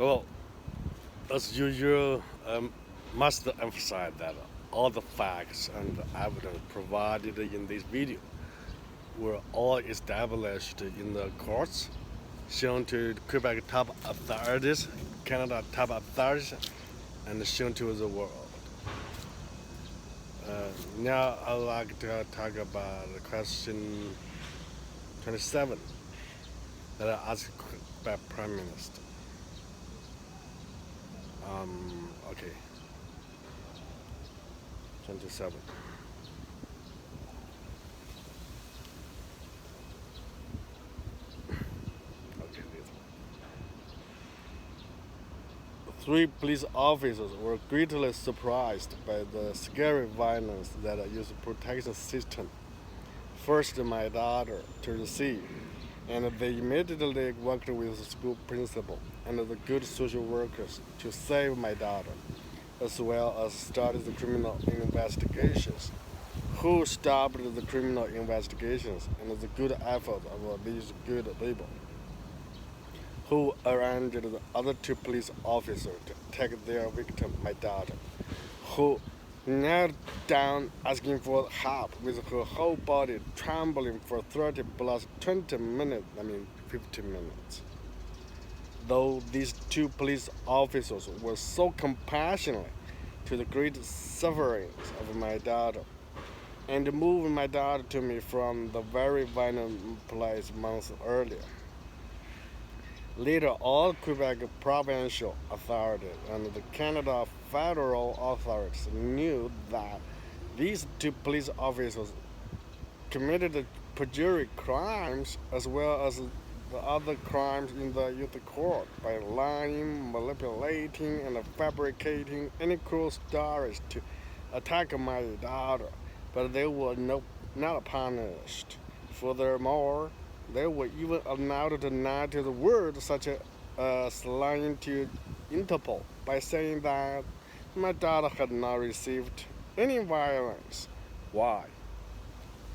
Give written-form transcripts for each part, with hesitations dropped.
Well, as usual, must emphasize that all the facts and evidence provided in this video were all established in the courts, shown to Quebec top authorities, Canada top authorities, and shown to the world. Now I'd like to talk about question 27 that I asked Quebec Prime Minister. Okay. 27. Okay, this one. Three police officers were greatly surprised by the scary violence that used protection system forced my daughter to receive, and they immediately worked with the school principal and the good social workers to save my daughter, as well as started the criminal investigations. Who stopped the criminal investigations and the good effort of these good people? Who arranged the other two police officers to take their victim, my daughter? Who knelt down asking for help with her whole body trembling for 30 plus 20 minutes, 50 minutes? Though these two police officers were so compassionate to the great sufferings of my daughter and moved my daughter to me from the very violent place months earlier. Later, all Quebec provincial authorities and the Canada federal authorities knew that these two police officers committed perjury crimes as well as the other crimes in the youth court by lying, manipulating, and fabricating any cruel stories to attack my daughter, but they were not punished. Furthermore, they were even allowed to deny to the world such as lying to Interpol by saying that my daughter had not received any violence. Why?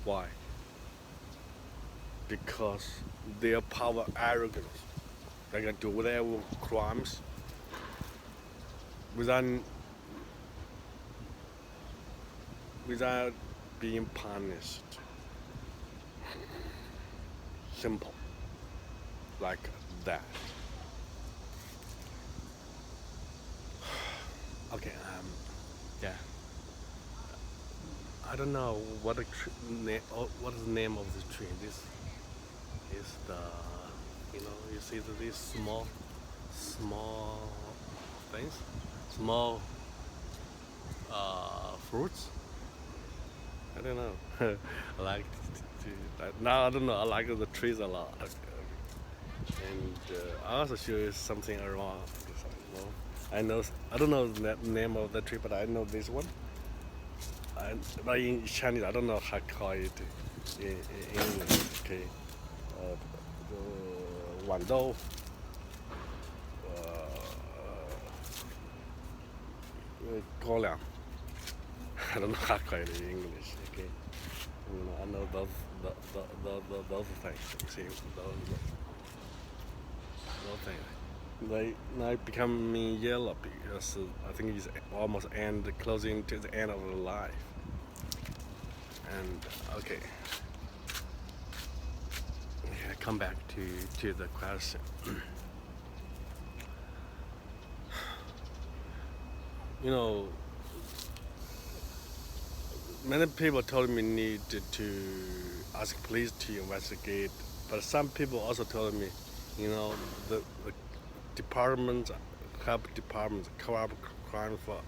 Why? Because their power arrogance. They can do whatever crimes without without being punished. Simple. Like that. Okay, yeah. I don't know what what is the name of this tree. This is the, you see these small things, small fruits. I don't know. I like now. I don't know. I like the trees a lot, and I also show you something around. I know. I don't know the name of the tree, but I know this one. But in Chinese, I don't know how to call it in English. Okay, the 豌豆, golang. I don't know how to call it in English. Okay, I know those things. You see, those things. They becoming yellow because I think it's almost closing to the end of the life. And okay, yeah, come back to the question. Many people told me need to ask police to investigate, but some people also told me, the departments, help departments cover up crime for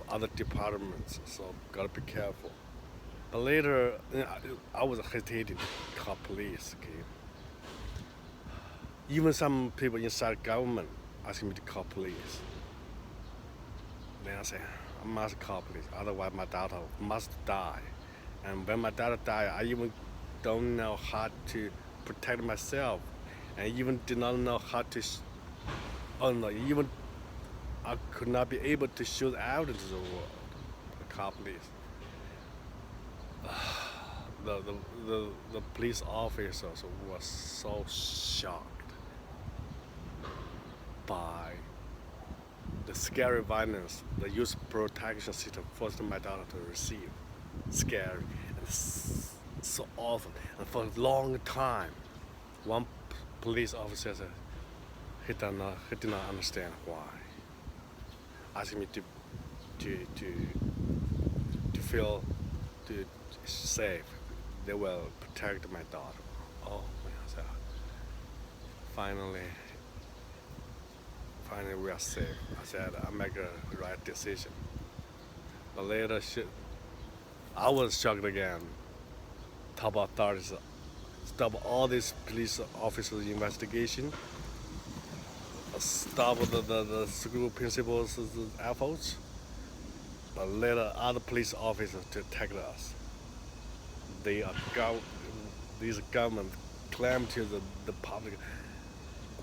other departments, so gotta be careful. But later, I was hesitating to call police. Okay, even some people inside government asking me to call police. Then I say, I must call police, otherwise my daughter must die. And when my daughter died, I even don't know how to protect myself, and even did not know how to. Even I could not be able to show out into the world. The call police. The police officers were so shocked by scary violence, the youth protection system forced my daughter to receive. Scary and so awful. And for a long time, one police officer said he did not understand why. Asking me to feel safe. They will protect my daughter. Oh, my God. Finally we are safe. I said I make a right decision. But later, I was shocked again. Top authorities stop all these police officers' investigation. Stop the school principal's efforts. But later, other police officers to attack us. These government claim to the public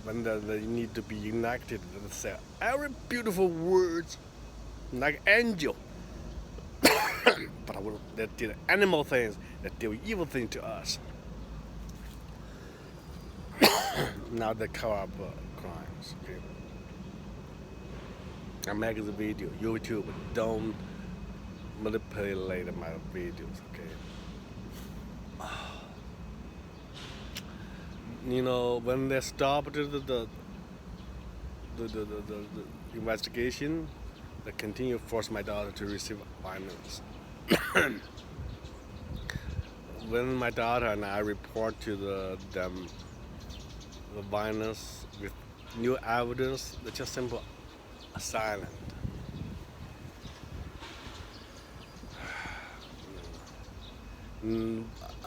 when they need to be united. They say every beautiful words like angel. But they did animal things, they did evil things to us. Now they cover up crimes. Okay? I make the video, YouTube, don't manipulate my videos, okay? You know, when they stopped the investigation, they continue to force my daughter to receive violence. When my daughter and I report to them the violence with new evidence, they're just simply silent.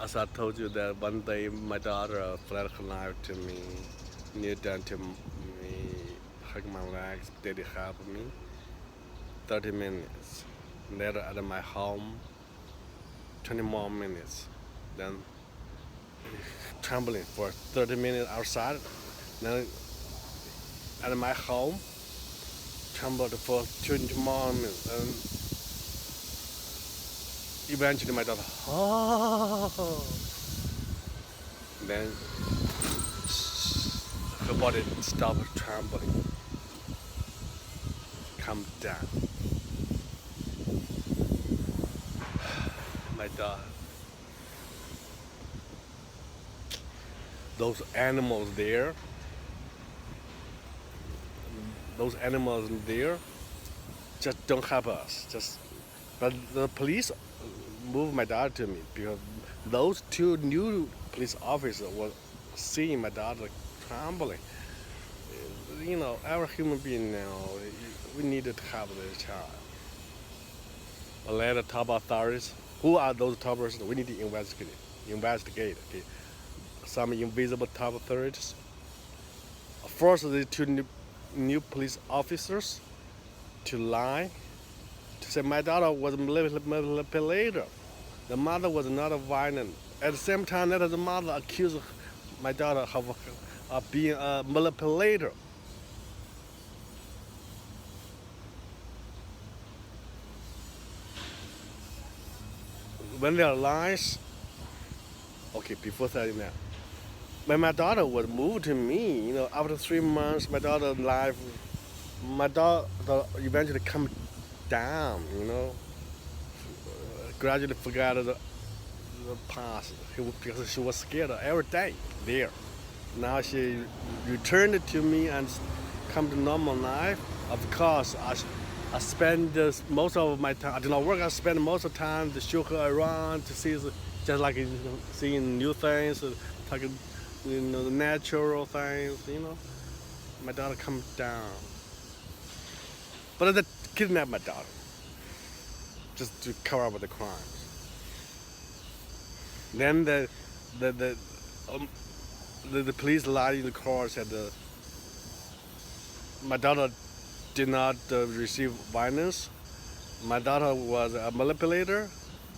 As I told you that one day my daughter fled her life to me, knelt down to me, hugged my legs, did help me. 30 minutes. Later at my home, 20 more minutes. Then trembling for 30 minutes outside. Then at my home, trembled for 20 more minutes. And eventually my daughter, oh. Then her body stopped trembling, calmed down. My daughter, those animals there just don't help us. But the police moved my daughter to me because those two new police officers were seeing my daughter trembling. You know, every human being now, we needed to help this child. But later, top authorities, who are those top authorities? We need to investigate. Okay? Some invisible top authorities forced the two new police officers to lie, to say my daughter was manipulated. The mother was not violent. At the same time, that the mother accused my daughter of being a manipulator. When there are lies, okay, before saying that, when my daughter was moved to me, you know, after 3 months, my daughter's life, my daughter eventually come down, you know, gradually forgot the past because she was scared every day there. Now she returned to me and come to normal life. Of course, I spend most of my time, I did not work, I spend most of the time to show her around, to see, just like seeing new things, talking, you know, the natural things, you know. My daughter comes down. But they kidnapped my daughter, just to cover up the crimes. Then the police lied in the court, said my daughter did not receive violence. My daughter was a manipulator.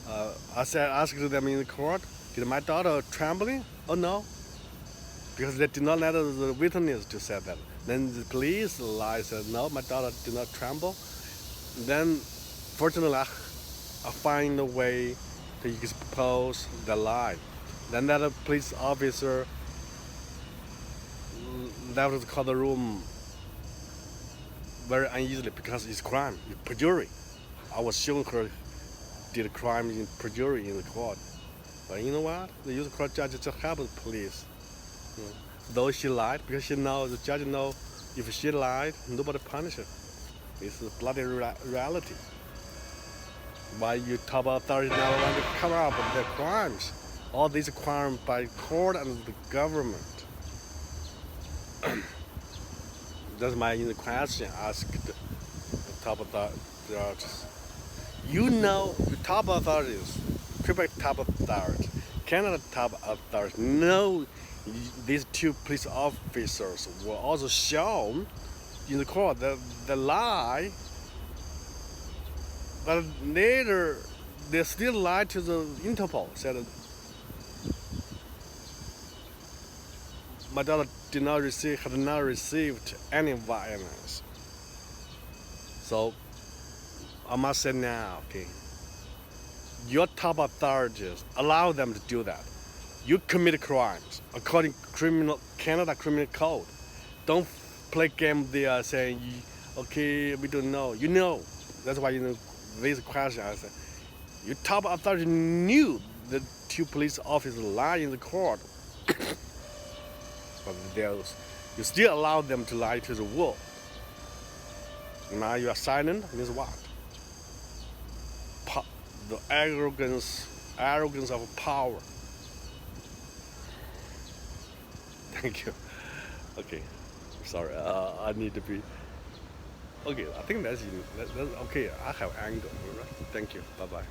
I asked them in the court, did my daughter trembling? Oh no, because they did not let the witness to say that. Then the police lied, said no, my daughter did not tremble. Then, fortunately, I find a way to expose the lie. Then that police officer left the court room very uneasily because it's crime, it's perjury. I was showing her did a crime in perjury in the court. But you know what? The youth court judge just helped the police. You know, though she lied, because she knows, the judge knows if she lied, nobody punish her. It's a bloody reality. Why you top authorities now want to cover up their crimes? All these crimes by court and the government. That's my question asked the top authorities. You know, the top authorities, Quebec top authorities, Canada top authorities know these two police officers were also shown in the court that they lie, but later they still lied to the Interpol. Said my daughter had not received any violence. So I must say now, okay, your top authorities allow them to do that. You commit crimes according to Canada criminal code. Don't play game there saying, okay, we don't know. You know. That's why this question I said. Your top authority knew the two police officers lie in the court. But you still allow them to lie to the world. Now you are silent, means what? The arrogance of power. Thank you. Okay, sorry. I need to be. Okay, I think that's okay. I have anger. Right? Thank you. Bye bye.